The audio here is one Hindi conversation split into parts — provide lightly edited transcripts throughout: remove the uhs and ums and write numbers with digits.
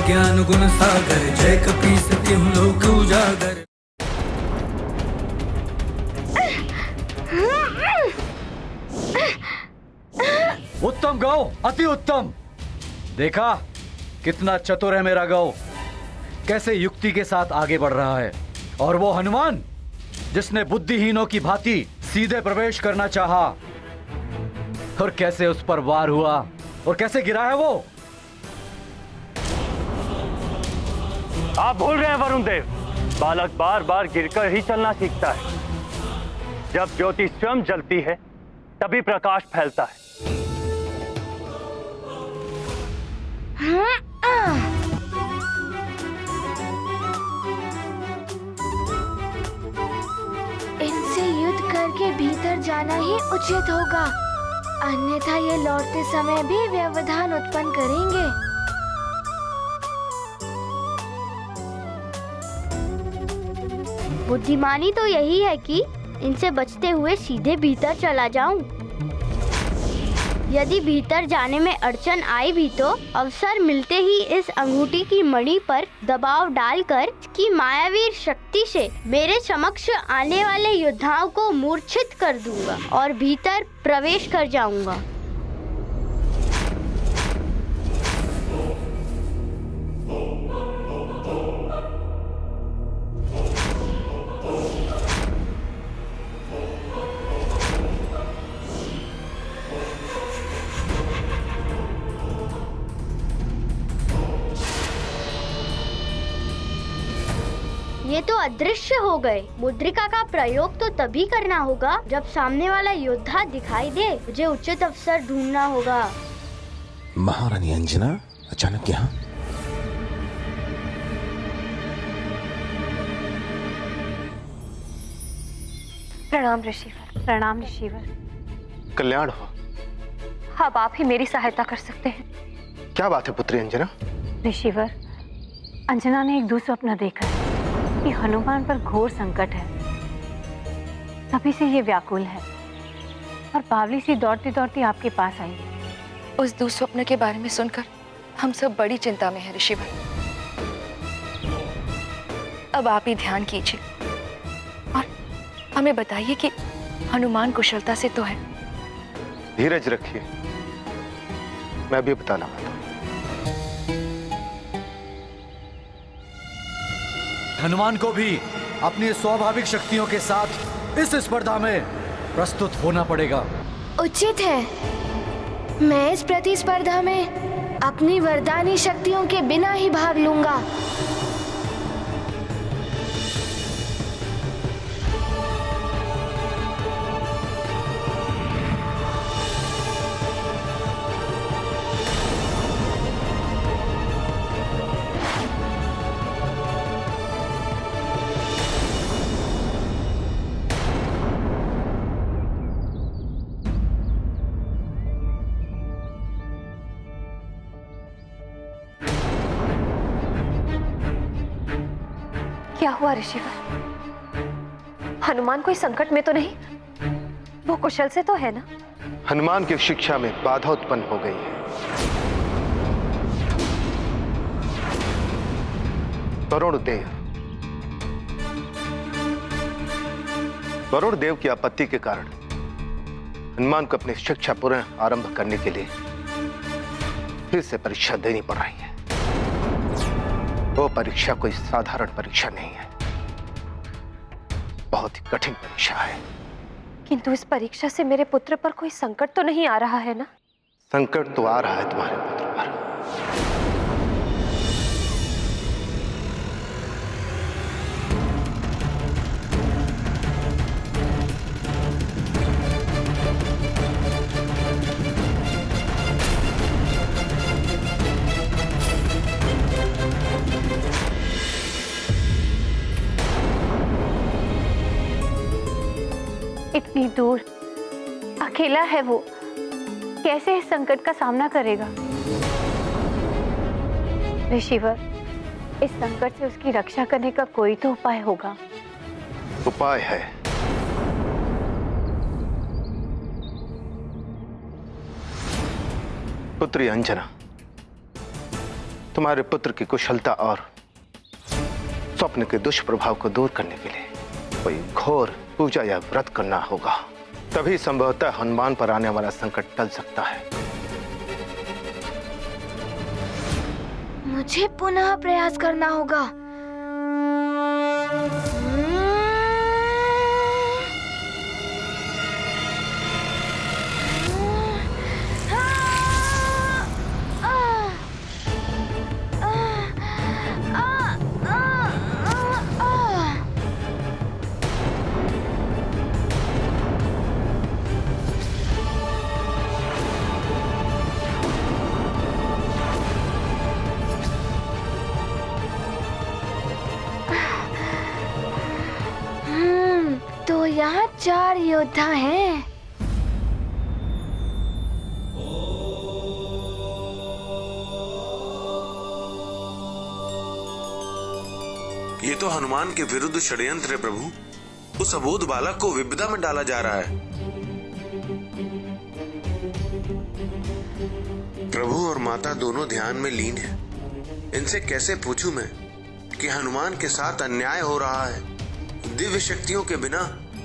ज्ञान गुण सागर, जय कपीस तिहुँ लोक उजागर। उत्तम गौ, अति उत्तम। देखा कितना चतुर है मेरा गौ, कैसे युक्ति के साथ आगे बढ़ रहा है। और वो हनुमान जिसने बुद्धिहीनों की भांति सीधे प्रवेश करना चाहा, और कैसे उस पर वार हुआ और कैसे गिरा है वो। आप भूल रहे हैं वरुण देव, बालक बार बार गिरकर ही चलना सीखता है। जब ज्योति स्वयं जलती है तभी प्रकाश फैलता है। इनसे युद्ध करके भीतर जाना ही उचित होगा, अन्यथा ये लौटते समय भी व्यवधान उत्पन्न करेंगे। बुद्धिमानी तो यही है कि इनसे बचते हुए सीधे भीतर चला जाऊं। यदि भीतर जाने में अड़चन आई भी तो अवसर मिलते ही इस अंगूठी की मणि पर दबाव डालकर इसकी मायावी शक्ति से मेरे समक्ष आने वाले योद्धाओं को मूर्छित कर दूंगा और भीतर प्रवेश कर जाऊंगा। ये तो अदृश्य हो गए। मुद्रिका का प्रयोग तो तभी करना होगा जब सामने वाला योद्धा दिखाई दे। मुझे उचित अवसर ढूंढना होगा। महारानी अंजना अचानक यहाँ? प्रणाम ऋषिवर, प्रणाम ऋषिवर। कल्याण हो। अब आप ही मेरी सहायता कर सकते हैं। क्या बात है पुत्री अंजना? ऋषिवर, अंजना ने एक दूसरा देखा है कि हनुमान पर घोर संकट है। तभी से ये व्याकुल है और बावली सी दौड़ती दौड़ती आपके पास आई है। उस दुस्वप्न के बारे में सुनकर हम सब बड़ी चिंता में हैं ऋषिवर। अब आप ही ध्यान कीजिए और हमें बताइए कि हनुमान कुशलता से तो है। धीरज रखिए, मैं भी बताना चाहता हूं। हनुमान को भी अपनी स्वाभाविक शक्तियों के साथ इस स्पर्धा में प्रस्तुत होना पड़ेगा। उचित है। मैं इस प्रतिस्पर्धा में अपनी वरदानी शक्तियों के बिना ही भाग लूंगा। क्या हुआ ऋषिवर? हनुमान कोई संकट में तो नहीं? वो कुशल से तो है ना? हनुमान की शिक्षा में बाधा उत्पन्न हो गई है। वरुण देव की आपत्ति के कारण हनुमान को अपनी शिक्षा पुनः आरंभ करने के लिए फिर से परीक्षा देनी पड़ रही है। वो परीक्षा कोई साधारण परीक्षा नहीं है, बहुत ही कठिन परीक्षा है। किंतु इस परीक्षा से मेरे पुत्र पर कोई संकट तो नहीं आ रहा है ना? संकट तो आ रहा है तुम्हारे पुत्र पर। इतनी दूर अकेला है वो, कैसे इस संकट का सामना करेगा? ऋषिवर, इस संकट से उसकी रक्षा करने का कोई तो उपाय होगा। उपाय है। पुत्री अंजना, तुम्हारे पुत्र की कुशलता और स्वप्न के दुष्प्रभाव को दूर करने के लिए कोई घोर पूजा या व्रत करना होगा, तभी संभवतः हनुमान पर आने वाला संकट टल सकता है। मुझे पुनः प्रयास करना होगा। तो यहाँ 4 योद्धा हैं। ये तो हनुमान के विरुद्ध षड्यंत्र है प्रभु। उस अबोध बालक को विपदा में डाला जा रहा है। प्रभु और माता दोनों ध्यान में लीन हैं। इनसे कैसे पूछूं मैं कि हनुमान के साथ अन्याय हो रहा है। दिव्य शक्तियों के बिना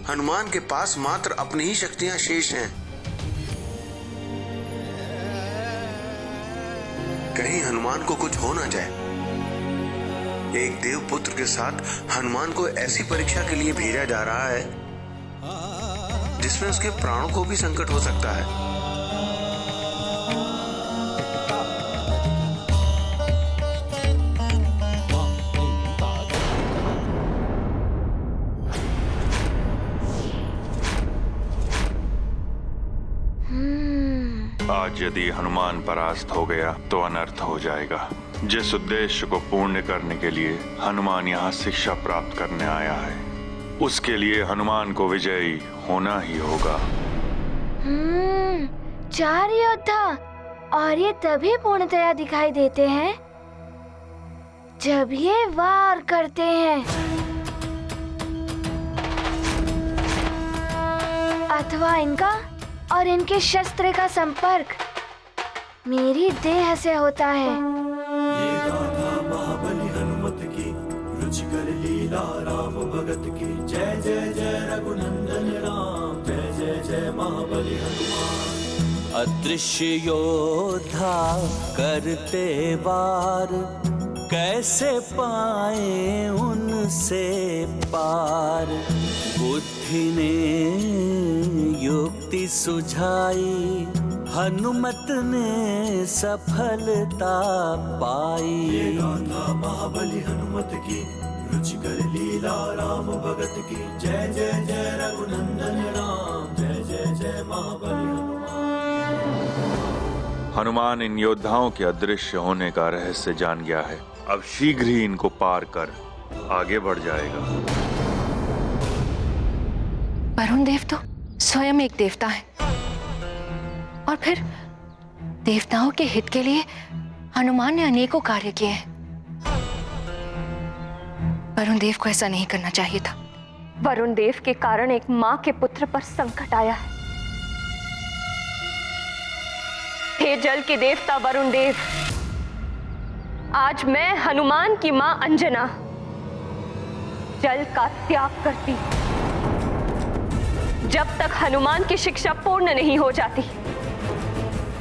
हनुमान के पास मात्र अपनी ही शक्तियां शेष हैं। कहीं हनुमान को कुछ हो ना जाए। एक देव पुत्र के साथ हनुमान को ऐसी परीक्षा के लिए भेजा जा रहा है जिसमें उसके प्राणों को भी संकट हो सकता है। आज यदि हनुमान परास्त हो गया तो अनर्थ हो जाएगा। जिस उद्देश्य को पूर्ण करने के लिए हनुमान यहाँ शिक्षा प्राप्त करने आया है, उसके लिए हनुमान को विजयी होना ही होगा। 4 योद्धा, और ये तभी पूर्णतया दिखाई देते हैं जब ये वार करते हैं, अथवा इनका और इनके शस्त्र का संपर्क मेरी देह से होता है। ये गाथा महाबली हनुमत की, रुचिकर लीला राम भगत की। जय जय जय रघुनंदन राम, जय जय जय महाबली हनुमान। अदृश्य योद्धा करते वार, कैसे पाए उनसे पार। बुद्धि ने युक्ति सुझाई, हनुमत ने सफलता पाई। ये गाथा महाबली हनुमत की, रुचिकर लीला राम भगत की। जय जय जय रघुनंदन राम, जय जय जय महाबली हनुमान। हनुमान इन योद्धाओं के अदृश्य होने का रहस्य जान गया है। अब शीघ्र ही इनको पार कर आगे बढ़ जाएगा। वरुण देव तो स्वयं एक देवता है, और फिर देवताओं के हित के लिए हनुमान ने अनेकों कार्य किए हैं। वरुण देव को ऐसा नहीं करना चाहिए था। वरुण देव के कारण एक मां के पुत्र पर संकट आया है। हे जल के देवता वरुण देव, आज मैं हनुमान की मां अंजना जल का त्याग करती। जब तक हनुमान की शिक्षा पूर्ण नहीं हो जाती,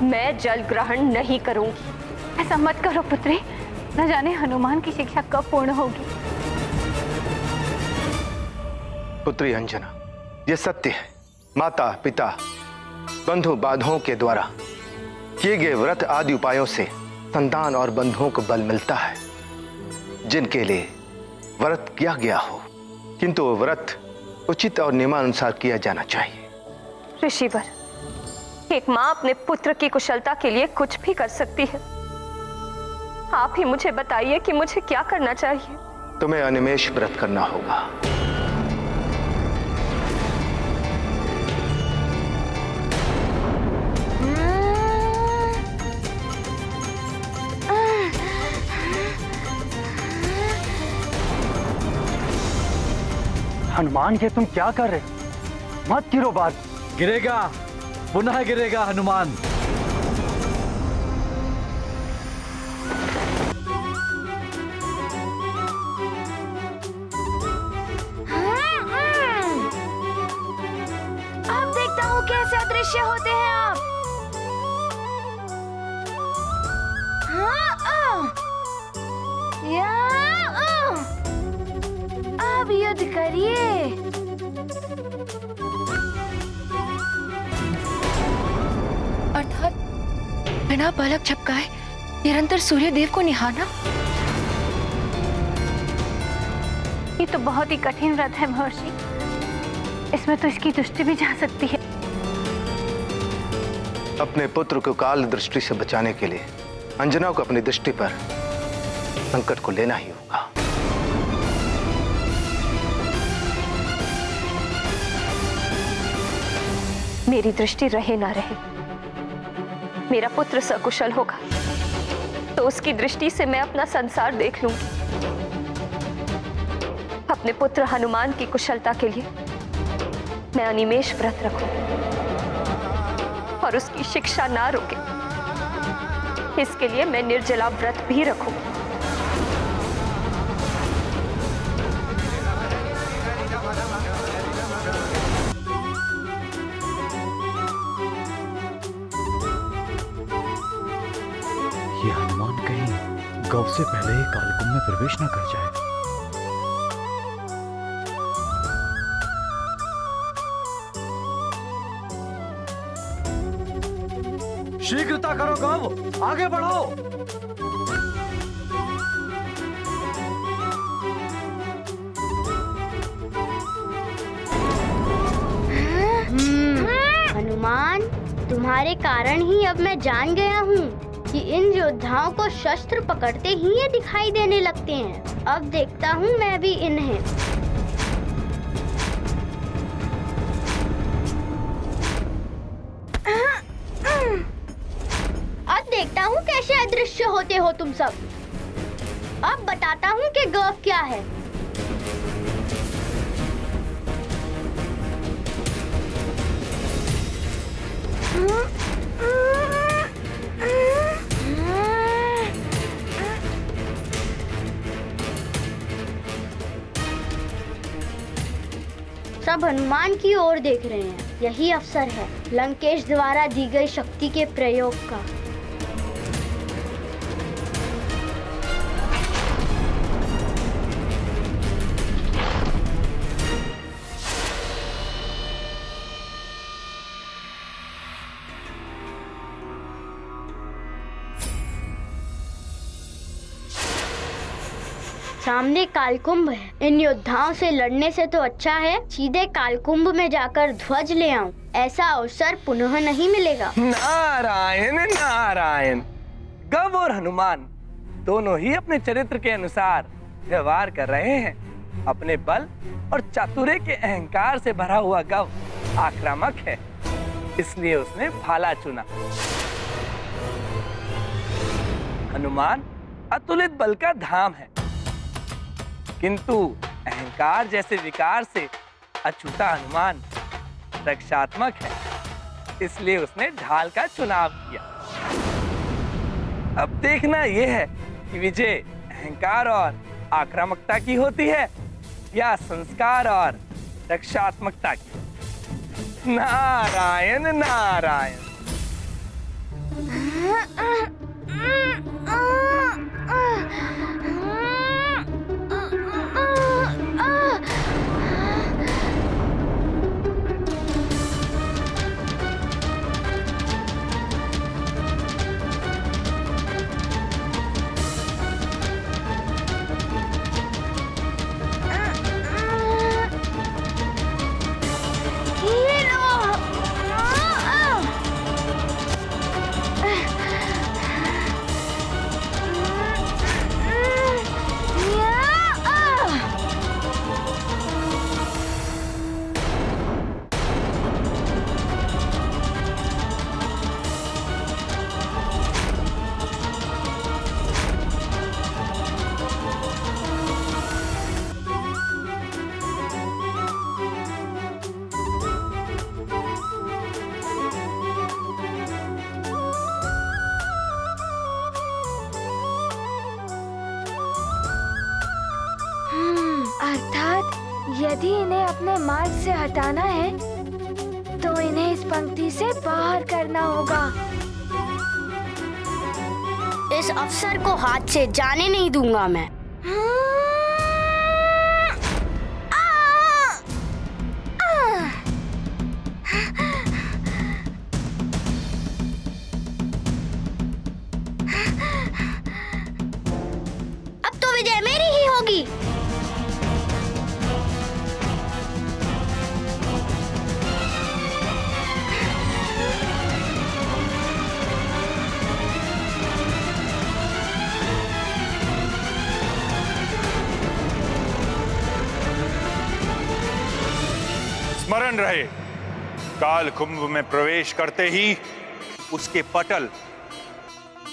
मैं जल ग्रहण नहीं करूंगी। ऐसा मत करो पुत्री, न जाने हनुमान की शिक्षा कब पूर्ण होगी। पुत्री अंजना, ये सत्य है। माता पिता बंधु बांधवों के द्वारा किए गए व्रत आदि उपायों से संतान और बंधुओं को बल मिलता है, जिनके लिए व्रत किया गया हो, किंतु वो व्रत उचित और नियमानुसार किया जाना चाहिए। ऋषिवर, एक मां अपने पुत्र की कुशलता के लिए कुछ भी कर सकती है। आप ही मुझे बताइए कि मुझे क्या करना चाहिए। तुम्हें अनिमेष व्रत करना होगा। हनुमान, ये तुम क्या कर रहे? मत गिरो बात। गिरेगा, पुनः गिरेगा हनुमान। अदृश्य होते हैं आप। अब युद्ध करिए। अर्थात बिना पलक झपकाए निरंतर सूर्य देव को निहारना। ये तो बहुत ही कठिन व्रत है महर्षि। इसमें तो इसकी दृष्टि भी जा सकती है। अपने पुत्र को काल दृष्टि से बचाने के लिए अंजना को अपनी दृष्टि पर संकट को लेना ही होगा। मेरी दृष्टि रहे ना रहे, मेरा पुत्र सकुशल होगा तो उसकी दृष्टि से मैं अपना संसार देख लूंगी। अपने पुत्र हनुमान की कुशलता के लिए मैं अनिमेष व्रत रखूं और उसकी शिक्षा ना रुके, इसके लिए मैं निर्जला व्रत भी रखूं। ये हनुमान कहीं गौ से पहले ही कालकुंभ में प्रवेश न कर जाए। शीघ्रता करो गौ, आगे बढ़ो। हनुमान, तुम्हारे कारण ही अब मैं जान गया हूँ कि इन योद्धाओं को शस्त्र पकड़ते ही ये दिखाई देने लगते हैं। अब देखता हूँ मैं भी इन्हें। अब देखता हूँ कैसे अदृश्य होते हो तुम सब। अब बताता हूँ कि गौ क्या है। सब हनुमान की ओर देख रहे हैं। यही अवसर है लंकेश द्वारा दी गई शक्ति के प्रयोग का। सामने कालकुंभ है। इन योद्धाओं से लड़ने से तो अच्छा है सीधे कालकुंभ में जाकर ध्वज ले आऊं। ऐसा अवसर पुनः नहीं मिलेगा। नारायण नारायण। गव और हनुमान दोनों ही अपने चरित्र के अनुसार व्यवहार कर रहे हैं। अपने बल और चातुर्य के अहंकार से भरा हुआ गव आक्रामक है, इसलिए उसने भाला चुना। हनुमान अतुलित बल का धाम है, किंतु अहंकार जैसे विकार से अछूता हनुमान रक्षात्मक है, इसलिए उसने ढाल का चुनाव किया। अब देखना यह है कि विजय अहंकार और आक्रामकता की होती है या संस्कार और रक्षात्मकता की। नारायण नारायण। अर्थात यदि इन्हें अपने मार्ग से हटाना है तो इन्हें इस पंक्ति से बाहर करना होगा। इस अफसर को हाथ से जाने नहीं दूंगा मैं। अब तो विजय मेरी ही होगी। स्मरण रहे, काल कुंभ में प्रवेश करते ही उसके पटल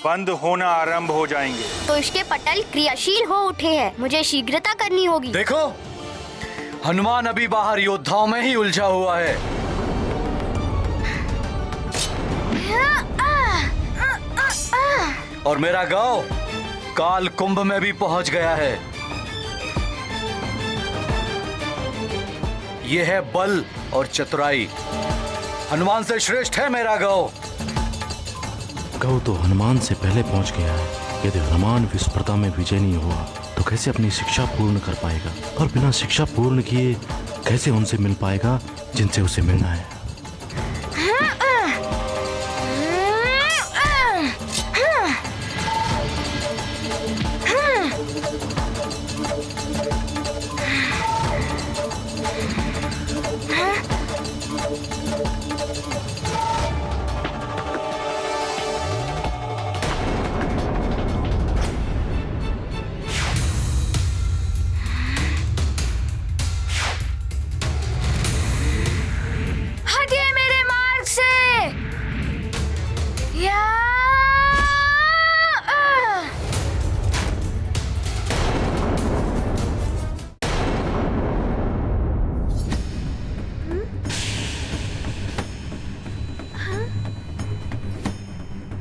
बंद होना आरंभ हो जाएंगे। तो इसके पटल क्रियाशील हो उठे हैं, मुझे शीघ्रता करनी होगी। देखो, हनुमान अभी बाहर योद्धाओं में ही उलझा हुआ है। और मेरा गांव काल कुंभ में भी पहुंच गया है। यह है बल और चतुराई। हनुमान से श्रेष्ठ है मेरा गांव। गौ तो हनुमान से पहले पहुंच गया है। यदि हनुमान विस्पर्धा में विजय नहीं हुआ तो कैसे अपनी शिक्षा पूर्ण कर पाएगा, और बिना शिक्षा पूर्ण किए कैसे उनसे मिल पाएगा जिनसे उसे मिलना है।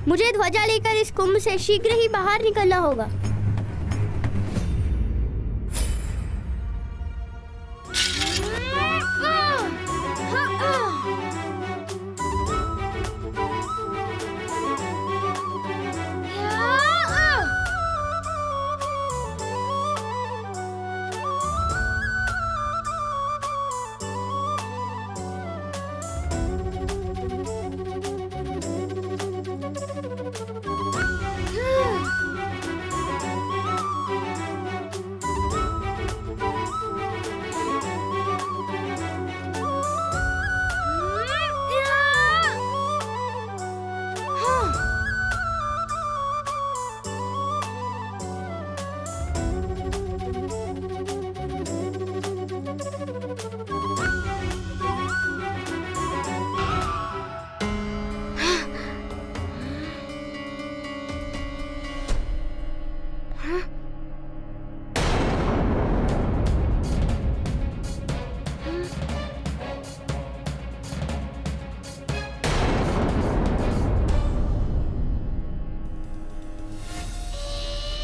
मुझे ध्वजा लेकर इस कुंभ से शीघ्र ही बाहर निकलना होगा।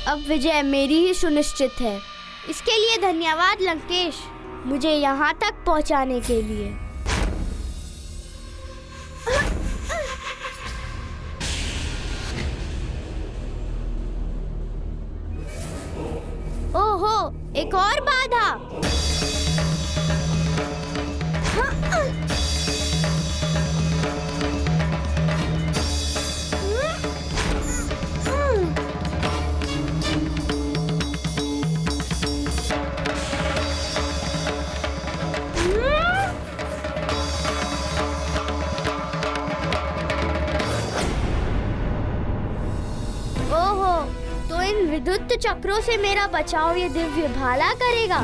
अब विजय मेरी ही सुनिश्चित है। इसके लिए धन्यवाद लंकेश, मुझे यहाँ तक पहुँचाने के लिए। ओहो, एक और बाधा। विद्युत चक्रों से मेरा बचाव ये दिव्य भाला करेगा।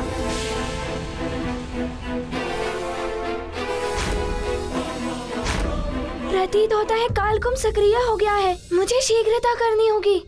प्रतीत होता है कालकुंभ सक्रिय हो गया है, मुझे शीघ्रता करनी होगी।